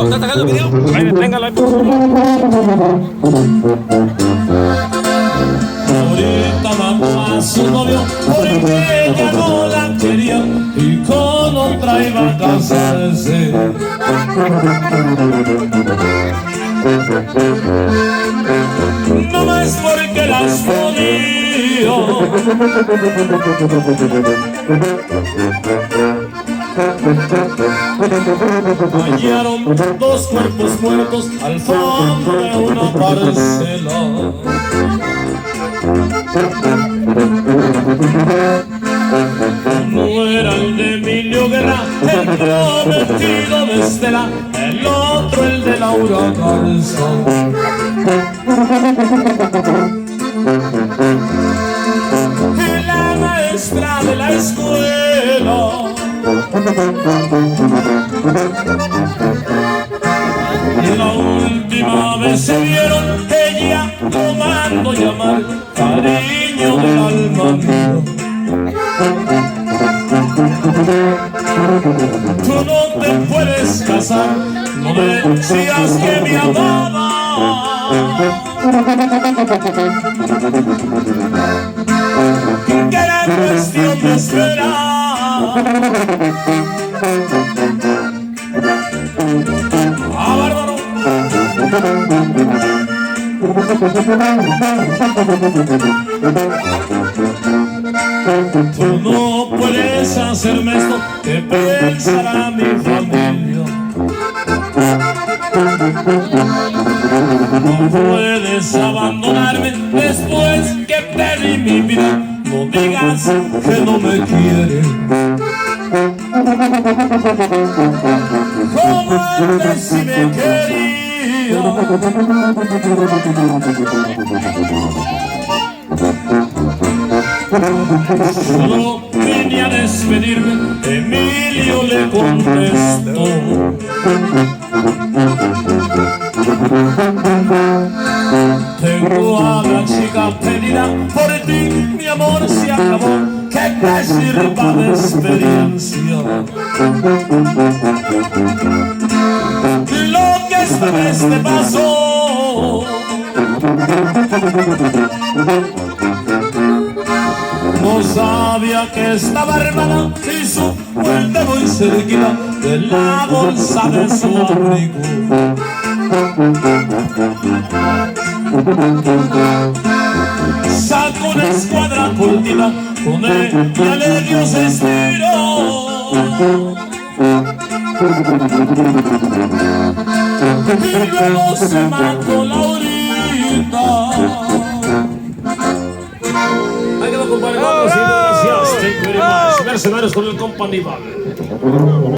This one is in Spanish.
¿Está sacando el video? Ahí deténgalo. Ahorita mató a su novio porque ella no la quería y con otra iba a casarse. No es porque las podía. Hallaron dos cuerpos muertos al fondo de una parcela. Uno era el de Emilio Guerra, el prometido de Estela, el otro el de Laura Garza. Y la maestra de la escuela. Y la última vez se vieron ella tomando llamar cariño del alma mía. Tú no te puedes casar, no decías que me amaba. Que era cuestión de esperar. ¡Ah, bárbaro! Tú no puedes hacerme esto, que pensará mi familia. No puedes abandonarme después que te di mi vida. No digas que no me quieres. Como antes si me quería. Solo vine a despedirme, Emilio le contestó. Tengo a la chica pedida, por ti mi amor se acabó, que te sirva de experiencia. Lo que esta vez te pasó, no sabía que estaba hermana y su muerte muy cerquita de la bolsa de su abrigo. Sacó una escuadra cortina, con ella le dio 6 tiros. Y luego se mató Laurita. Ahí quedó, compadre. Gracias. Thank you very much. Mercenarios con el compa Aníbal.